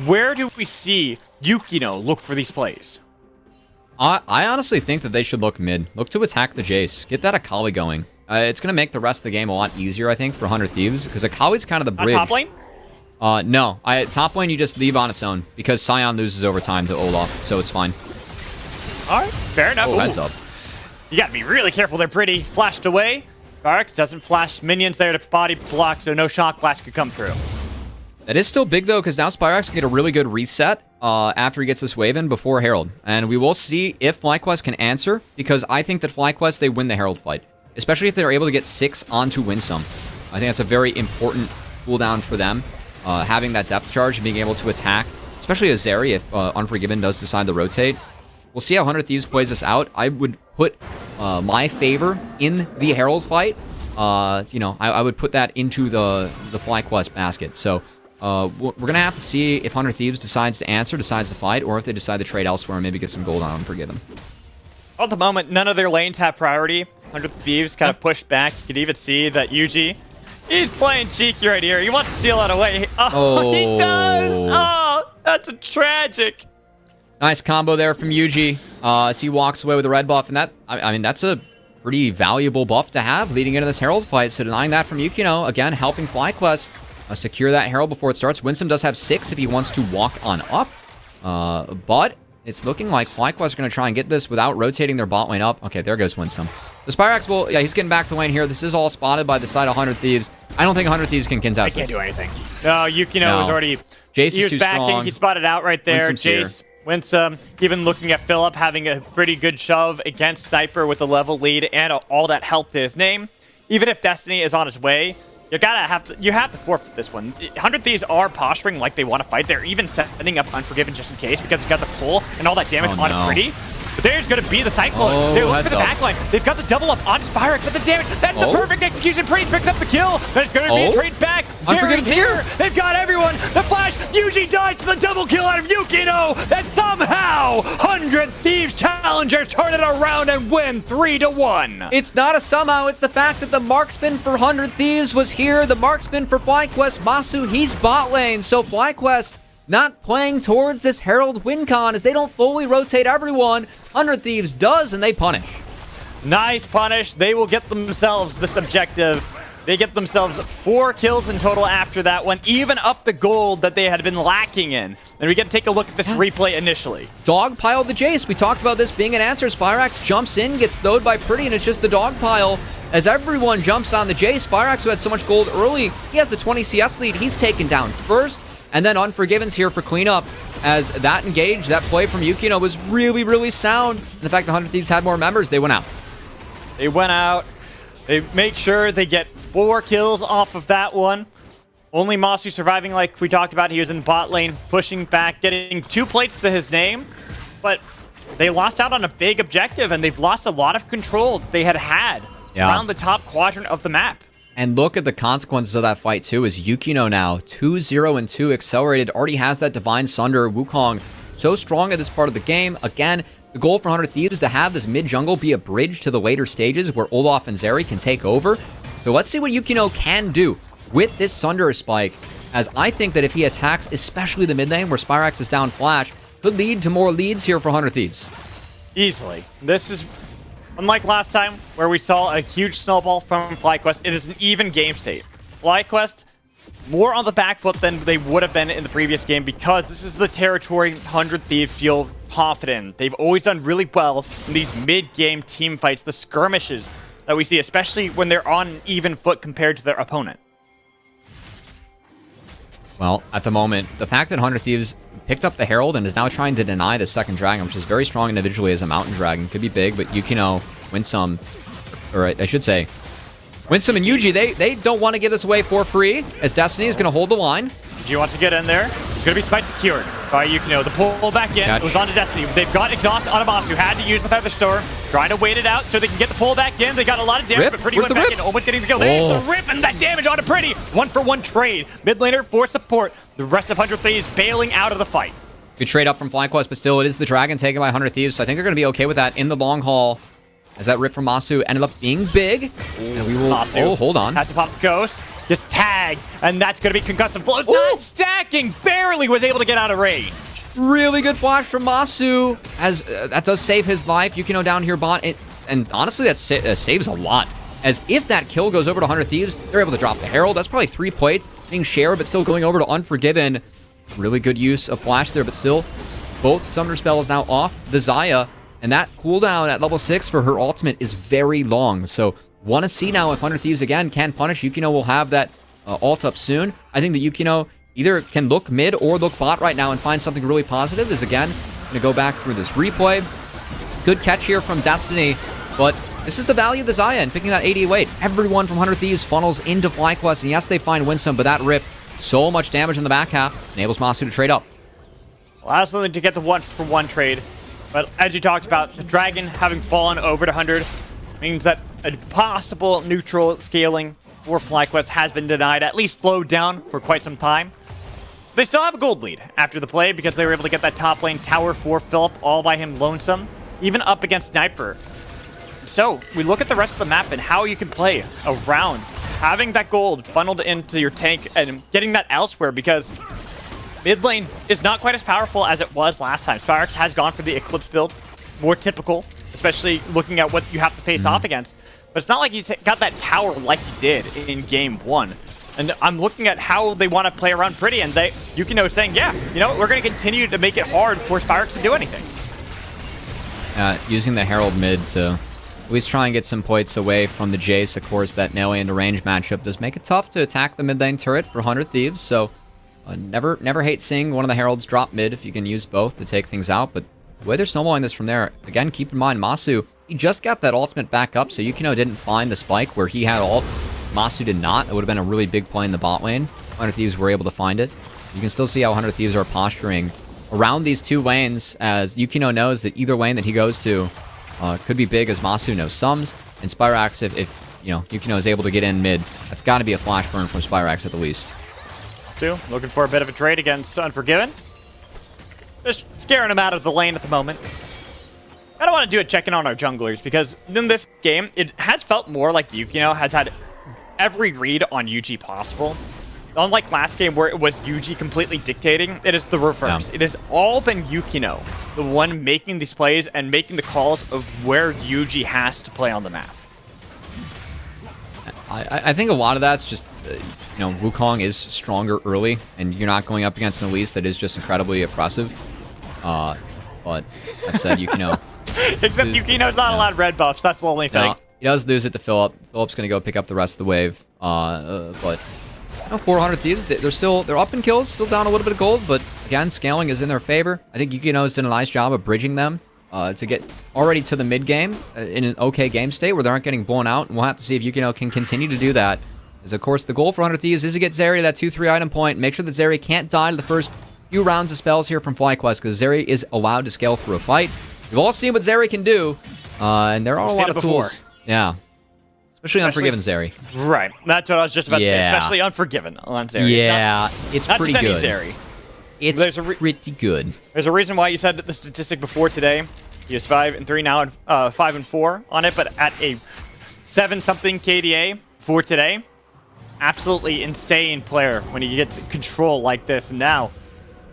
where do we see Yukino look for these plays? I honestly think that they should look mid. Look to attack the Jace. Get that Akali going. It's going to make the rest of the game a lot easier, I think, for 100 Thieves, because Akali's kind of the bridge. Top lane? No. Top lane you just leave on its own, because Sion loses over time to Olaf, so it's fine. All right, fair enough. Oh, heads up. You got to be really careful there, Pretty. Flashed away. Sparx doesn't flash minions there to body block, so no shock blast could come through. That is still big, though, because now Spyrax can get a really good reset after he gets this wave in before Herald. And we will see if FlyQuest can answer, because I think that FlyQuest, they win the Herald fight. Especially if they're able to get 6 onto Winsome. I think that's a very important cooldown for them. Having that depth charge and being able to attack, especially a Zeri if Unforgiven does decide to rotate. We'll see how 100 Thieves plays this out. I would put my favor in the Herald fight. I would put that into the FlyQuest basket. So we're going to have to see if 100 Thieves decides to fight, or if they decide to trade elsewhere and maybe get some gold on Unforgiven. At the moment, none of their lanes have priority. 100 Thieves kind of pushed back. You could even see that Yuji, he's playing cheeky right here. He wants to steal that away. Oh, he does! Oh, that's a tragic. Nice combo there from Yuji as he walks away with the red buff. And that, I mean, that's a pretty valuable buff to have leading into this Herald fight. So denying that from Yukino, again, helping FlyQuest secure that Herald before it starts. Winsome does have 6 if he wants to walk on up. But it's looking like FlyQuest are going to try and get this without rotating their bot lane up. Okay, there goes Winsome. The Spyrax will, yeah, he's getting back to lane here. This is all spotted by the side of 100 Thieves. I don't think 100 Thieves can contest They this. can't do anything. No, Yukino was already... Jace he is was too backing. strong. He spotted out right there. Winsome's Jace, Winsome, even looking at Philip, having a pretty good shove against Cypher with a level lead and all that health to his name. Even if Destiny is on his way, you have to forfeit this one. 100 Thieves are posturing like they want to fight. They're even setting up Unforgiven just in case because he's got the pull and all that damage on Pretty. But there's going to be the Cyclone. They look for the backline. They've got the double up on Spyrax, but the damage, that's the perfect execution. Pretty picks up the kill. Then it's going to be a trade back. Zeri's here. They've got everyone. The flash. Yuji dies to the double kill out of Yukino. And somehow, 100 Thieves Challengers turn it around and win 3-1. It's not a somehow. It's the fact that the marksman for 100 Thieves was here. The marksman for FlyQuest, Masu, he's bot lane. So FlyQuest not playing towards this Herald win con as they don't fully rotate everyone. 100 Thieves does, and they punish. Nice punish. They will get themselves this objective. They get themselves 4 kills in total after that one, even up the gold that they had been lacking in. And we get to take a look at this replay initially. Dogpile the Jace. We talked about this being an answer. Spyrax jumps in, gets slowed by Pretty, and it's just the dogpile. As everyone jumps on the Jace, Spyrax, who had so much gold early, he has the 20 CS lead. He's taken down first. And then Unforgiven's here for cleanup, as that engage, that play from Yukino was really, really sound. And the fact that 100 Thieves had more members, they went out. They went out. They make sure they get 4 kills off of that one. Only Masu surviving like we talked about. He was in bot lane, pushing back, getting 2 plates to his name. But they lost out on a big objective, and they've lost a lot of control that they had around the top quadrant of the map. And look at the consequences of that fight, too, as Yukino now, 2-0-2 accelerated, already has that Divine Sunder. Wukong so strong at this part of the game. Again, the goal for 100 Thieves is to have this mid-jungle be a bridge to the later stages where Olaf and Zeri can take over. So let's see what Yukino can do with this Sunder spike, as I think that if he attacks, especially the mid lane where Spyrax is down flash, could lead to more leads here for 100 Thieves. Easily. This is... unlike last time, where we saw a huge snowball from FlyQuest, it is an even game state. FlyQuest, more on the back foot than they would have been in the previous game because this is the territory 100 Thieves feel confident in. They've always done really well in these mid-game team fights, the skirmishes that we see, especially when they're on an even foot compared to their opponent. Well, at the moment, the fact that 100 Thieves picked up the Herald and is now trying to deny the second dragon, which is very strong individually as a mountain dragon, could be big, but Yukino, Winsome, or I should say, Winsome and Yuji, they don't want to give this away for free, as Destiny is going to hold the line. Yuji wants to get in there. It's going to be spike secured by Yukino. The pull back in. It was on to Destiny. They've got exhaust on Amasu. Had to use the Feather Store. Trying to wait it out so they can get the pull back in. They got a lot of damage, but Pretty went back in. Almost getting the kill. There's the rip, and that damage onto Pretty. 1-for-1 trade. Mid laner for support. The rest of 100 Thieves bailing out of the fight. Good trade up from FlyQuest, but still, it is the dragon taken by 100 Thieves, so I think they're going to be okay with that in the long haul. As that rip from Masu ended up being big. And we will... Masu hold on. Has to pop the ghost. Gets tagged. And that's going to be concussive blows. Not stacking. Barely was able to get out of range. Really good flash from Masu. As that does save his life. Yukino down here bot. And honestly, that saves a lot. As if that kill goes over to 100 Thieves, they're able to drop the Herald. That's probably 3 plates being shared, but still going over to Unforgiven. Really good use of flash there, but still, both Summoner spells now off the Xayah. And that cooldown at level 6 for her ultimate is very long. So Want to see now if 100 Thieves again can punish. Yukino will have that ult up soon. I think that Yukino either can look mid or look bot right now and find something really positive. Is again going to go back through this replay. Good catch here from Destiny, but this is the value of the Zion, picking that 88. Everyone from 100 Thieves funnels into FlyQuest, and yes, they find Winsome, but that rip, so much damage in the back half, enables Masu to trade up. Well, that's something to get the 1-for-1 trade. But as you talked about, the Dragon having fallen over to 100 means that a possible neutral scaling for FlyQuest has been denied, at least slowed down for quite some time. They still have a gold lead after the play because they were able to get that top lane tower for Philip all by him lonesome, even up against Sniper. So, we look at the rest of the map and how you can play around having that gold funneled into your tank and getting that elsewhere, because mid lane is not quite as powerful as it was last time. Spyrex has gone for the Eclipse build, more typical, especially looking at what you have to face off against. But it's not like you got that power like you did in game 1. And I'm looking at how they want to play around Pretty, and Yukino is saying, yeah, you know, we're going to continue to make it hard for Spyrex to do anything. Using the Herald mid to at least try and get some points away from the Jace. Of course, that melee into range matchup does make it tough to attack the mid lane turret for 100 Thieves, so never hate seeing one of the Heralds drop mid if you can use both to take things out, but the way they're snowballing this from there, again, keep in mind, Masu, he just got that ultimate back up, so Yukino didn't find the spike where he had ult. Masu did not. It would have been a really big play in the bot lane. 100 Thieves were able to find it. You can still see how 100 Thieves are posturing around these two lanes, as Yukino knows that either lane that he goes to could be big, as Masu knows sums. And Spyrax, if you know, Yukino is able to get in mid, that's got to be a flash burn from Spyrax at the least. Masu looking for a bit of a trade against Unforgiven. Just scaring him out of the lane at the moment. I don't want to do a check-in on our junglers, because in this game, it has felt more like Yukino has had every read on UG possible. Unlike last game where it was UG completely dictating, it is the reverse. Yeah. It has all been Yukino, the one making these plays and making the calls of where UG has to play on the map. I think a lot of that's just, you know, Wukong is stronger early, and you're not going up against an Elise that is just incredibly oppressive. But that said, Yukino... Except Yukino's not allowed red buffs, that's the only thing. No, he does lose it to Philip. Philip's going to go pick up the rest of the wave. But... 400 Thieves, they're up in kills, still down a little bit of gold, but again, scaling is in their favor. I think Yukino's done a nice job of bridging them to get already to the mid game in an okay game state where they aren't getting blown out, and we'll have to see if Yukino can continue to do that. As of course, the goal for 100 Thieves is to get Zeri to that 2-3 item point, make sure that Zeri can't die to the first few rounds of spells here from FlyQuest, because Zeri is allowed to scale through a fight. We've all seen what Zeri can do, and there are a lot of tools. Yeah. Especially Unforgiven Zeri. Right. That's what I was just about to say. Especially Unforgiven on Zeri. Yeah, it's pretty good. Not just any Zeri. It's pretty good. There's a reason why you said that the statistic before today. He is 5-3 now, and 5-4 on it, but at a 7-something KDA for today. Absolutely insane player when he gets control like this. And now,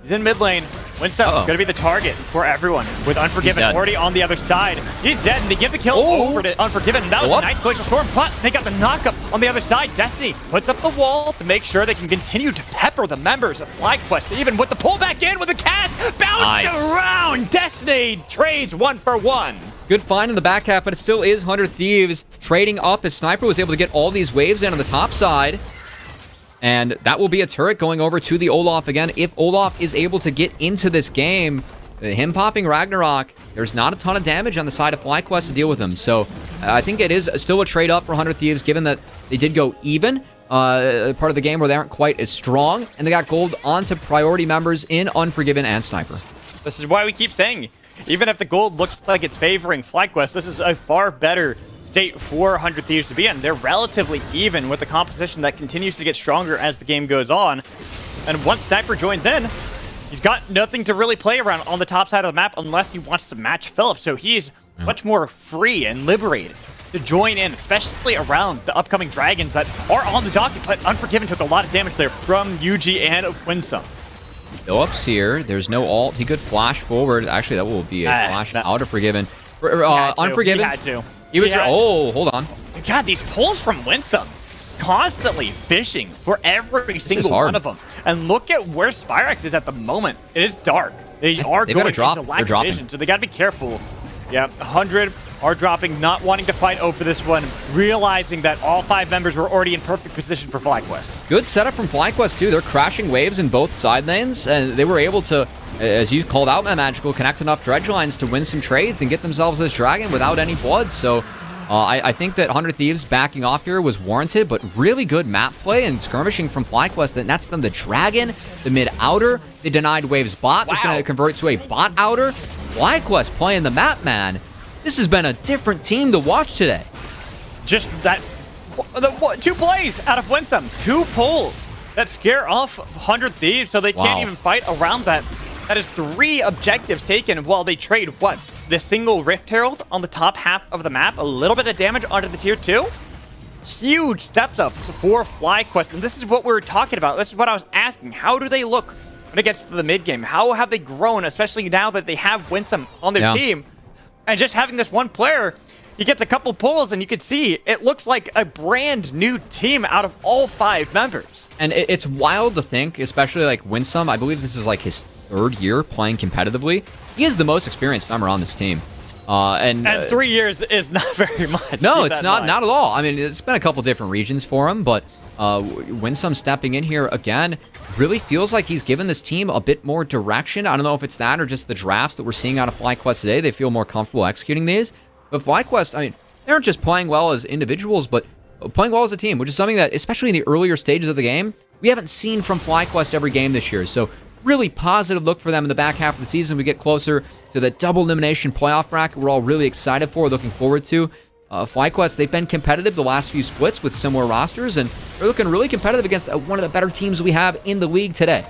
he's in mid lane. Winsome going to be the target for everyone, with Unforgiven already on the other side. He's dead, and they give the kill over to Unforgiven. And that was a nice Glacial Storm, but they got the knockup on the other side. Destiny puts up the wall to make sure they can continue to pepper the members of FlyQuest, even with the pullback in with the cat bounced around. Destiny trades 1-for-1. Good find in the back half, but it still is 100 Thieves trading up as Sniper was able to get all these waves in on the top side. And that will be a turret going over to the Olaf again. If Olaf is able to get into this game, him popping Ragnarok, there's not a ton of damage on the side of FlyQuest to deal with him. So I think it is still a trade up for 100 Thieves, given that they did go even. Part of the game where they aren't quite as strong. And they got gold onto priority members in Unforgiven and Sniper. This is why we keep saying, even if the gold looks like it's favoring FlyQuest, this is a far better state for 100 Thieves to be in. They're relatively even with the composition that continues to get stronger as the game goes on. And once Sniper joins in, he's got nothing to really play around on the top side of the map unless he wants to match Philip. So he's much more free and liberated to join in, especially around the upcoming dragons that are on the docket. But Unforgiven took a lot of damage there from UG and Winsome. Philip's here. There's no ult. He could flash forward. Actually, that will be a flash out of Forgiven. Unforgiven. He had to. He was... Oh, hold on. God, these pulls from Winsome. Constantly fishing for every single one of them. And look at where Spyrex is at the moment. It is dark. They are going into lack of vision, so they got to be careful. Yeah, 100 are dropping, not wanting to fight over this one, realizing that all 5 members were already in perfect position for FlyQuest. Good setup from FlyQuest, too. They're crashing waves in both side lanes, and they were able to, as you called out, Magical, connect enough dredge lines to win some trades and get themselves this dragon without any blood. So I think that 100 Thieves backing off here was warranted, but really good map play and skirmishing from FlyQuest that nets them the dragon, the mid outer. They denied waves bot. Wow. That's going to convert to a bot outer. FlyQuest playing the map, man. This has been a different team to watch today. Just that, 2 plays out of Winsome, 2 pulls that scare off 100 Thieves, so they can't even fight around that. That is 3 objectives taken while they trade, what? The single Rift Herald on the top half of the map, a little bit of damage onto the tier 2. Huge steps up for FlyQuest, and this is what we were talking about. This is what I was asking. How do they look when it gets to the mid game? How have they grown, especially now that they have Winsome on their team? And just having this one player, he gets a couple pulls, and you can see it looks like a brand new team out of all 5 members. And it's wild to think, especially like Winsome. I believe this is like his 3rd year playing competitively. He is the most experienced member on this team. And 3 years is not very much. No, it's not at all. I mean, it's been a couple different regions for him, but Winsome stepping in here again really feels like he's given this team a bit more direction. I don't know if it's that or just the drafts that we're seeing out of FlyQuest today. They feel more comfortable executing these. But FlyQuest, I mean, they aren't just playing well as individuals, but playing well as a team, which is something that, especially in the earlier stages of the game, we haven't seen from FlyQuest every game this year. So really positive look for them in the back half of the season. We get closer to the double elimination playoff bracket we're all really excited for, looking forward to. FlyQuest, they've been competitive the last few splits with similar rosters, and they're looking really competitive against one of the better teams we have in the league today.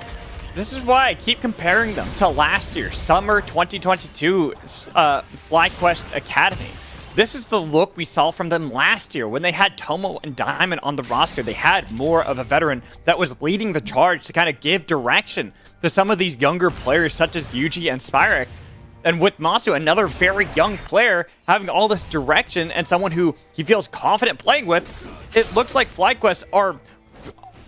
This is why I keep comparing them to last year, summer 2022 FlyQuest Academy. This is the look we saw from them last year when they had Tomo and Diamond on the roster. They had more of a veteran that was leading the charge to kind of give direction to some of these younger players such as Yuji and Spyrex. And with Masu, another very young player, having all this direction and someone who he feels confident playing with, it looks like FlyQuest are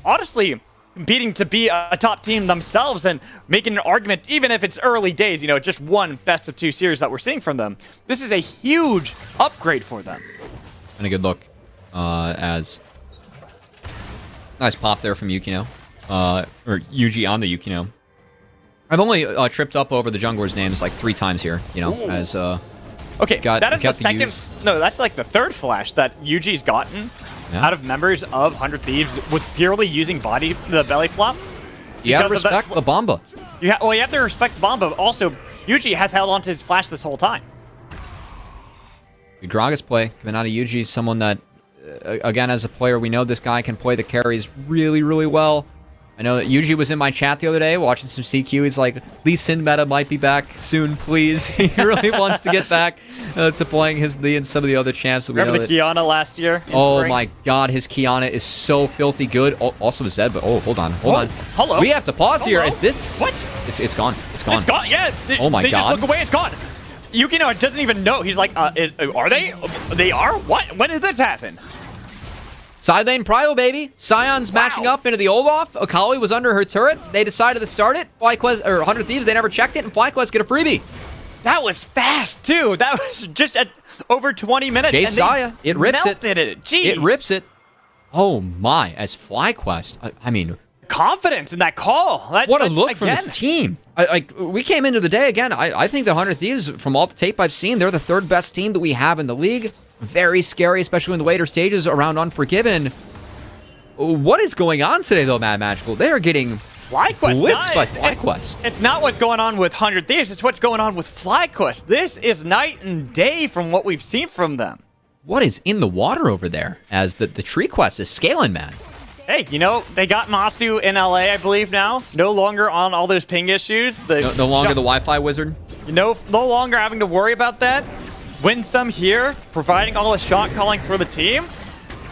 honestly competing to be a top team themselves and making an argument, even if it's early days, you know, just one best of 2 series that we're seeing from them. This is a huge upgrade for them. And a good look as nice pop there from Yukino, or Yuji on the Yukino. I've only tripped up over the jungler's names like 3 times here, you know, as okay, that is the second, no, that's like the 3rd flash that Yuji's gotten out of members of 100 Thieves with purely using the belly flop. You gotta respect the Bomba. Well, you have to respect Bomba. Also, Yuji has held on to his flash this whole time. Good Gragas play coming out of Yuji, someone that, again, as a player, we know this guy can play the carries really, really well. I know that Yuji was in my chat the other day watching some CQ. He's like, Lee Sin meta might be back soon, please. He really wants to get back to playing his Lee and some of the other champs. That we Remember the Kiana last year? Oh my god, his Kiana is so filthy good. Also Zed, but hold on. Hello. We have to pause here. Is this... What? It's gone. It's gone. It's gone, yeah. Oh my god. They just look away, it's gone. Yukino doesn't even know. He's like, are they? They are? What? When did this happen? Side lane Prio, baby. Scion's matching up into the Olaf. Akali was under her turret. They decided to start it. FlyQuest, or 100 Thieves, they never checked it, and FlyQuest get a freebie. That was fast, too. That was just at over 20 minutes. Jay Saya, it rips it. Jeez. It rips it. Oh my, as FlyQuest, I mean... confidence in that call. What a look from this team. We came into the day, again, I think the 100 Thieves, from all the tape I've seen, they're the 3rd best team that we have in the league. Very scary, especially in the later stages around Unforgiven. What is going on today, though, Mad Magical? They are getting blitzed by FlyQuest. It's not what's going on with 100 Thieves. It's what's going on with FlyQuest. This is night and day from what we've seen from them. What is in the water over there as the tree quest is scaling, man? Hey, you know, they got Masu in LA, I believe, now. No longer on all those ping issues. No longer the Wi-Fi wizard? No longer having to worry about that. Winsome here, providing all the shot calling for the team.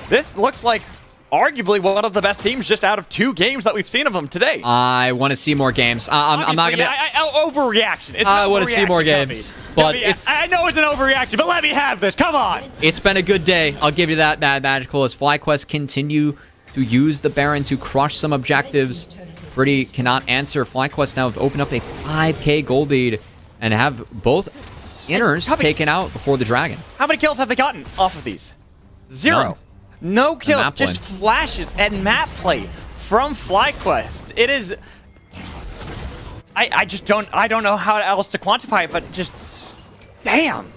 This looks like arguably one of the best teams just out of 2 games that we've seen of them today. I want to see more games. I'm not going to... overreaction. I want to see more games. But I know it's an overreaction, but let me have this. Come on. It's been a good day. I'll give you that, Mad Magical, as FlyQuest continue to use the Baron to crush some objectives. Freddy cannot answer. FlyQuest now have opened up a 5k gold lead and have both inners taken out before the dragon. How many kills have they gotten off of these? 0. None. No kills, map just play. flashes and map play from FlyQuest. It is... I just don't know how else to quantify it, but just... Damn!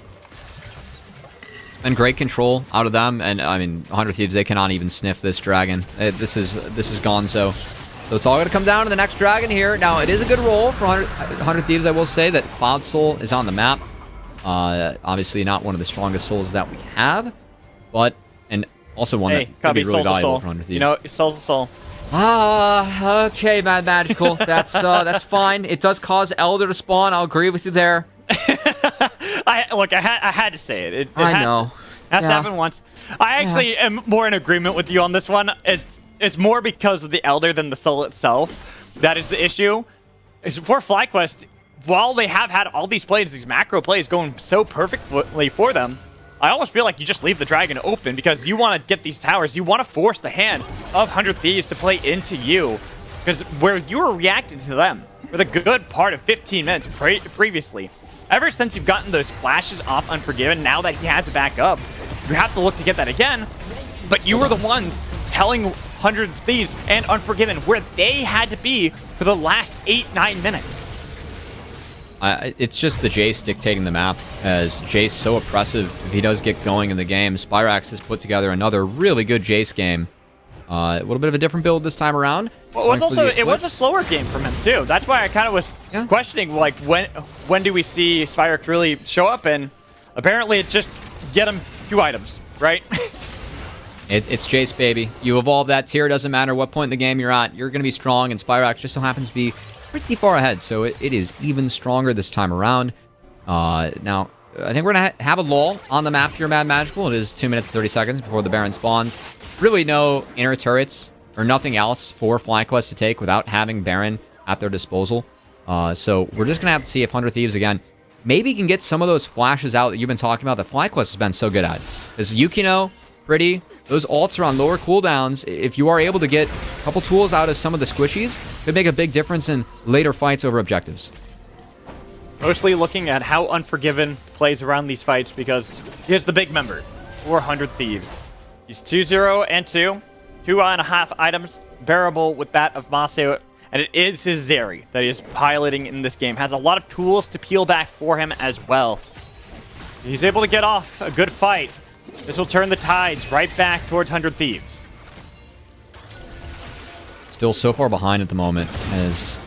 And great control out of them, and I mean, 100 Thieves, they cannot even sniff this dragon. This is gonzo. So it's all going to come down to the next dragon here. Now, it is a good roll for 100 Thieves, I will say, that Cloud Soul is on the map. Obviously not one of the strongest souls that we have, but, and also one that could be really valuable for 100 Thieves. You know, Soul's a soul. Okay, Mad Magical. That's fine. It does cause Elder to spawn. I'll agree with you there. I had to say it. I know. Has to happen once. I actually am more in agreement with you on this one. It's more because of the Elder than the soul itself. That is the issue. For FlyQuest, while they have had all these plays, these macro plays going so perfectly for them, I almost feel like you just leave the dragon open because you want to get these towers. You want to force the hand of 100 Thieves to play into you. Because where you were reacting to them for the good part of 15 minutes previously, ever since you've gotten those flashes off Unforgiven, now that he has it back up, you have to look to get that again. But you were the ones telling 100 Thieves and Unforgiven where they had to be for the last 8-9 minutes. It's just the Jace dictating the map, as Jace so oppressive if he does get going in the game. Spyrax has put together another really good Jace game. A little bit of a different build this time around. Well, it was a slower game from him too. That's why I kind of was questioning, like, when do we see Spyrax really show up? And apparently it's just get him 2 items, right? It's Jace, baby. You evolve that tier, doesn't matter what point in the game you're at. You're going to be strong, and Spyrax just so happens to be pretty far ahead, so it is even stronger this time around. Now, I think we're going to have a lull on the map here, Mad Magical. It is 2 minutes and 30 seconds before the Baron spawns. Really no inner turrets or nothing else for FlyQuest to take without having Baron at their disposal. So we're just going to have to see if 100 Thieves, again, maybe can get some of those flashes out that you've been talking about that FlyQuest has been so good at. Because Yukino, Pretty, those ults are on lower cooldowns. If you are able to get a couple tools out of some of the squishies, it could make a big difference in later fights over objectives. Mostly looking at how Unforgiven plays around these fights, because he has the big member, 400 Thieves. He's 2-0 and 2. 2.5 items, bearable with that of Maseo. And it is his Zeri that he is piloting in this game. Has a lot of tools to peel back for him as well. He's able to get off a good fight. This will turn the tides right back towards 100 Thieves. Still so far behind at the moment as,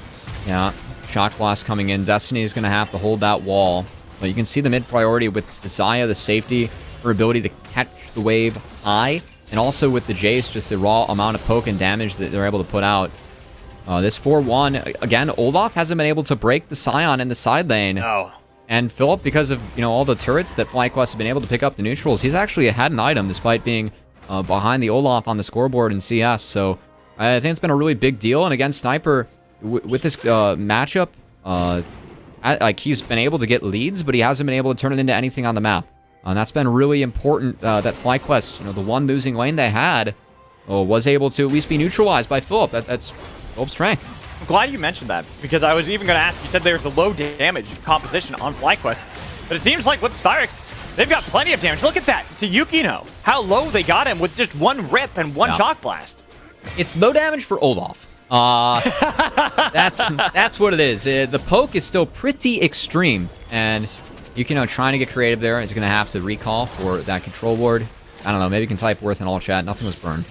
Shock Blast coming in. Destiny is going to have to hold that wall. But you can see the mid priority with the Xayah, the safety, her ability to catch the wave high. And also with the Jace, just the raw amount of poke and damage that they're able to put out. This 4-1, again, Olaf hasn't been able to break the Scion in the side lane. No. And Philip, because of all the turrets that FlyQuest has been able to pick up the neutrals, he's actually had an item despite being behind the Olaf on the scoreboard in CS. So I think it's been a really big deal. And again, Sniper, with this matchup, he's been able to get leads, but he hasn't been able to turn it into anything on the map. And that's been really important that FlyQuest, the one losing lane they had, was able to at least be neutralized by Philip. That's Philip's strength. I'm glad you mentioned that, because I was even going to ask, you said there's a low damage composition on FlyQuest, but it seems like with Spyrax, they've got plenty of damage. Look at that, to Yukino, how low they got him with just one rip and one Shock Blast. It's low damage for Olaf. That's what it is. The poke is still pretty extreme, and Yukino trying to get creative there is going to have to recall for that control ward. I don't know, maybe you can type worth in all chat. Nothing was burned.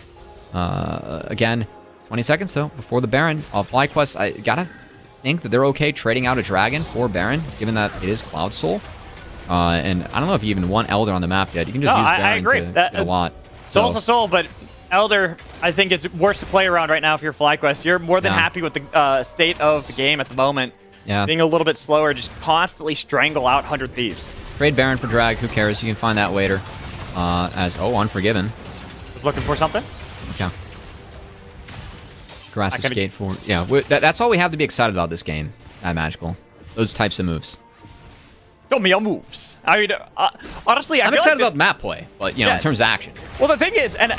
Again, 20 seconds, though, before the Baron. FlyQuest, I gotta think that they're okay trading out a Dragon for Baron, given that it is Cloud Soul. And I don't know if you even want Elder on the map yet. You can just use Baron to get a lot. Soul's a soul, but Elder, I think it's worse to play around right now if you're FlyQuest. You're more than happy with the state of the game at the moment. Yeah. Being a little bit slower, just constantly strangle out 100 Thieves. Trade Baron for Drag, who cares? You can find that later. Unforgiven. Was looking for something? Okay. Grass skate for that's all we have to be excited about this game at Magical. Those types of moves. Show me your moves. I mean, honestly, I'm excited about map play, but in terms of action. Well, the thing is, and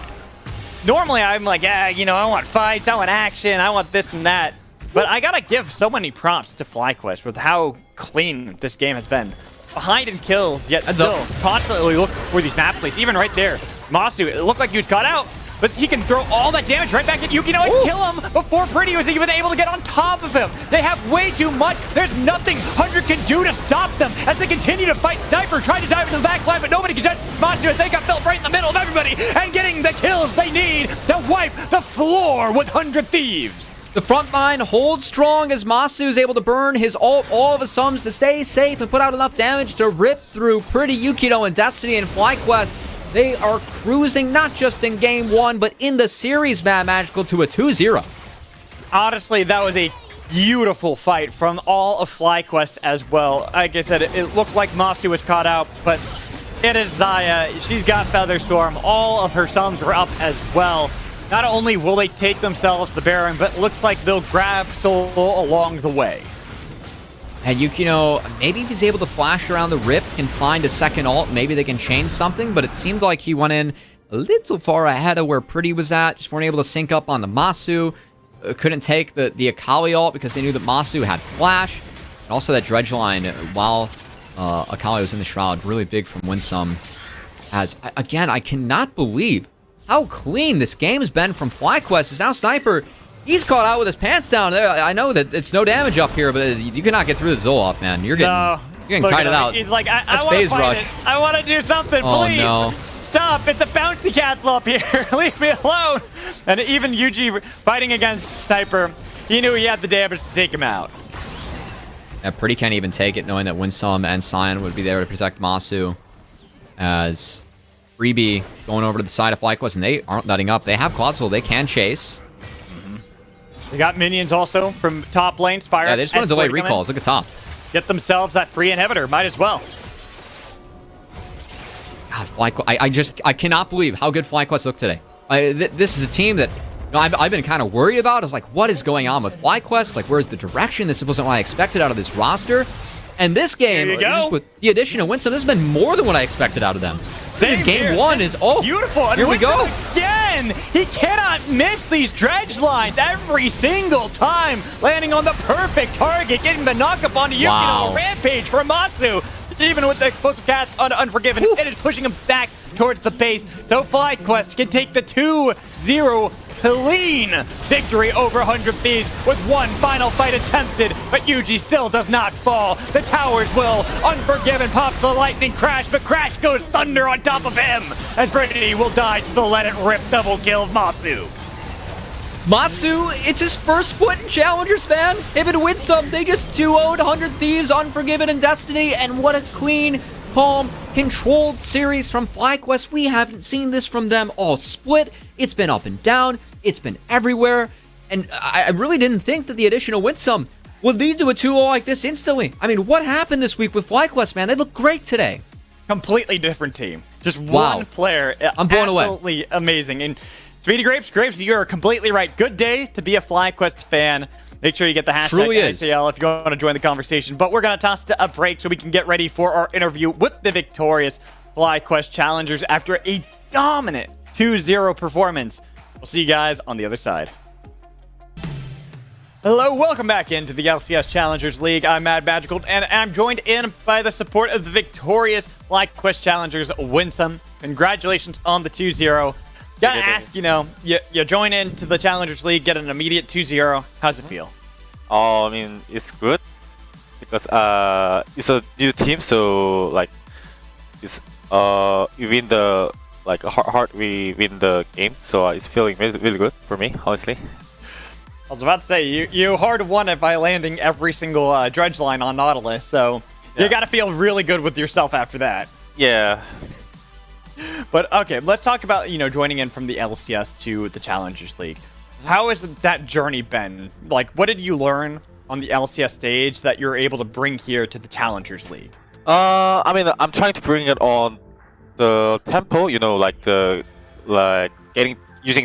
normally I'm like, I want fights, I want action, I want this and that. But I gotta give so many props to FlyQuest with how clean this game has been. behind in kills, yet Heads still up. constantly look for these map plays. Even right there, Masu, it looked like he was caught out, but he can throw all that damage right back at Yukino and kill him before Pretty was even able to get on top of him. They have way too much. There's nothing 100 can do to stop them as they continue to fight. Sniper trying to dive into the back line, but nobody can touch Masu as they got built right in the middle of everybody and getting the kills they need to wipe the floor with 100 Thieves. The front line holds strong as Masu is able to burn his ult, all of his sums to stay safe and put out enough damage to rip through Pretty, Yukino, and Destiny and FlyQuest. They are cruising not just in game 1, but in the series, Mad Magical, to a 2-0. Honestly, that was a beautiful fight from all of FlyQuest as well. Like I said, it looked like Masu was caught out, but it is Xayah. She's got Featherstorm. All of her sums were up as well. Not only will they take themselves the Baron, but it looks like they'll grab Soul along the way. And Yukino, maybe if he's able to flash around the rip, can find a second ult, maybe they can change something, but it seemed like he went in a little far ahead of where Pretty was at, just weren't able to sync up on the Masu, couldn't take the Akali ult because they knew that Masu had flash, and also that dredge line while Akali was in the Shroud, really big from Winsome. As, again, I cannot believe how clean this game has been from FlyQuest. Is now Sniper, he's caught out with his pants down. I know that it's no damage up here, but you cannot get through the Zoloft, man. You're getting kited out. He's like, I That's want to phase fight rush. it. I want to do something, Oh, please. no. Stop. It's a bouncy castle up here. Leave me alone. And even Yuji fighting against Sniper, he knew he had the damage to take him out. Yeah, Pretty can't even take it, knowing that Winsome and Sion would be there to protect Masu. As Freebie going over to the side of FlyQuest, and they aren't letting up. They have Cloud Soul. They can chase. They got minions also from top lane. Spire. Yeah, they just want to delay recalls. Look at top. Get themselves that free inhibitor. Might as well. God, FlyQuest. I cannot believe how good FlyQuest looked today. This is a team that I've been kind of worried about. I was like, what is going on with FlyQuest? Like, where's the direction? This wasn't what I expected out of this roster. And this game, just with the addition of Winsome, this has been more than what I expected out of them. Same game here. one is beautiful. And here we go again. He cannot miss these dredge lines every single time, landing on the perfect target, getting the knockup onto Yukino. Wow. A rampage for Masu. Even with the explosive cast on Unforgiven, it is pushing him back towards the base. So FlyQuest can take the 2-0 clean victory over 100 Thieves with one final fight attempted, but Yuji still does not fall. The towers will. Unforgiven pops the lightning crash, but Crash goes thunder on top of him, and Pretty will die to the let it rip double kill of Masu. Masu, it's his first split in Challengers, man. Him and Winsome, they just 2-0'd 100 Thieves, Unforgiven, and Destiny, and what a clean, calm, controlled series from FlyQuest. We haven't seen this from them all split. It's been up and down. It's been everywhere. And I really didn't think that the addition of Winsome would lead to a 2-0 like this instantly. I mean, what happened this week with FlyQuest, man? They look great today. Completely different team. Just Wow. one player. I'm blown away. Absolutely amazing. And Speedy Grapes, you are completely right. Good day to be a FlyQuest fan. Make sure you get the hashtag Truly is. NACL if you want to join the conversation. But we're going to toss to a break so we can get ready for our interview with the victorious FlyQuest Challengers after a dominant 2-0 performance. We'll see you guys on the other side. Hello, welcome back into the LCS Challengers League. I'm Mad Magical, and I'm joined in by the support of the victorious FlyQuest Challengers, Winsome. Congratulations on the 2-0. Gotta ask, you join into the Challengers League, get an immediate 2-0. How's it feel? I mean, it's good because it's a new team, so like it's we win the we win the game, so it's feeling really, really good for me, honestly. I was about to say you hard won it by landing every single dredge line on Nautilus, so you gotta feel really good with yourself after that. Yeah. But okay, let's talk about joining in from the LCS to the Challengers League. How has that journey been? Like, what did you learn on the LCS stage that you're able to bring here to the Challengers League? I mean, I'm trying to bring it on the tempo, using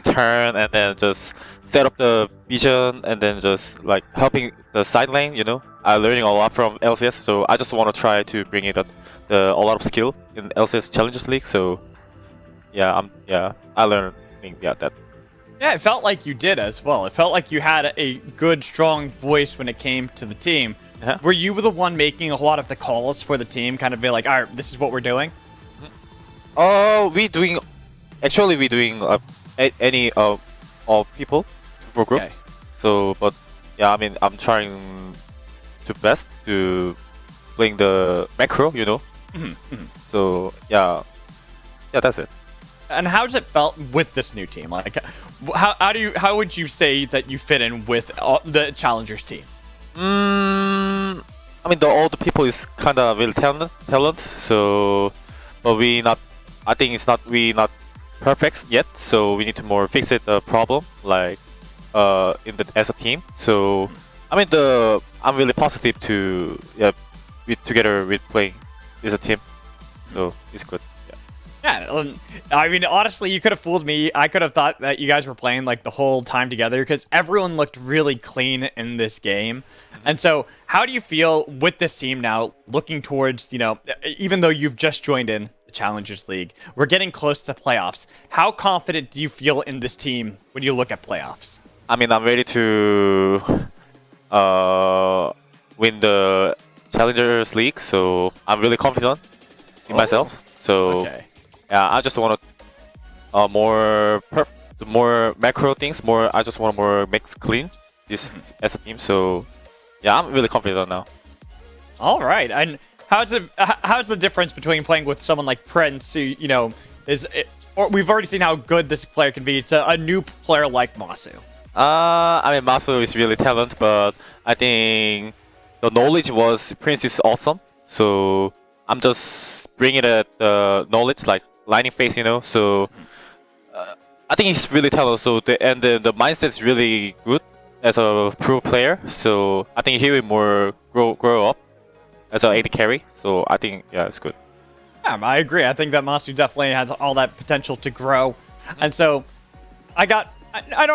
turn and then just set up the vision and then just like helping the side lane. I'm learning a lot from LCS, so I just want to try to bring it a lot of skill in LCS Challengers League. So yeah, I learned that. Yeah, it felt like you did as well. It felt like you had a good, strong voice when it came to the team. Yeah. Were you the one making a lot of the calls for the team, kind of be like, all right, this is what we're doing? Oh, we doing any all people for group. Okay. So, but yeah, I mean, I'm trying to best to playing the macro, you know. So yeah, that's it. And how's it felt with this new team? Like, how would you say that you fit in with the Challengers team? I mean, all the people is kind of really talent. So, but we not. I think it's not we not perfect yet. So we need to more fix it the problem like in the as a team. So I mean I'm really positive to together with playing as a team. So it's good. Yeah, I mean, honestly, you could have fooled me. I could have thought that you guys were playing like the whole time together because everyone looked really clean in this game. And so, how do you feel with this team now, looking towards, even though you've just joined in the Challengers League, we're getting close to playoffs. How confident do you feel in this team when you look at playoffs? I mean, I'm ready to win the Challengers League, so I'm really confident in myself. So. Okay. Yeah, I just want more macro things. I just want more mix clean this as a team. So yeah, I'm really confident now. All right, and how's the difference between playing with someone like Prince, who or we've already seen how good this player can be, to a new player like Masu? I mean, Masu is really talented, but I think the knowledge was Prince is awesome. So I'm just bringing the knowledge like. Lining face, so I think he's really talented. So the mindset is really good as a pro player. So I think he will more grow up as an AD carry. So I think it's good. Yeah, I agree. I think that Masu definitely has all that potential to grow. And so I don't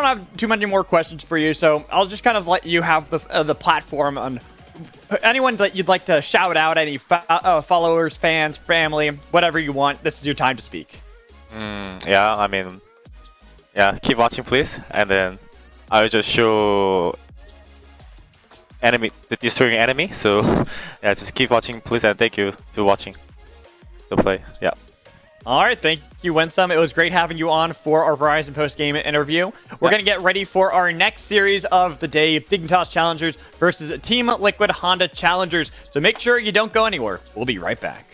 have too many more questions for you. So I'll just kind of let you have the platform on. Anyone that you'd like to shout out, any followers, fans, family, whatever you want, this is your time to speak. Yeah, I mean, keep watching, please, and then I'll just show the destroying enemy. So yeah, just keep watching, please, and thank you for watching the play. Yeah. All right, thank you, Winsome. It was great having you on for our Verizon post-game interview. We're going to get ready for our next series of the day, Dignitas Challengers versus Team Liquid Honda Challengers. So make sure you don't go anywhere. We'll be right back.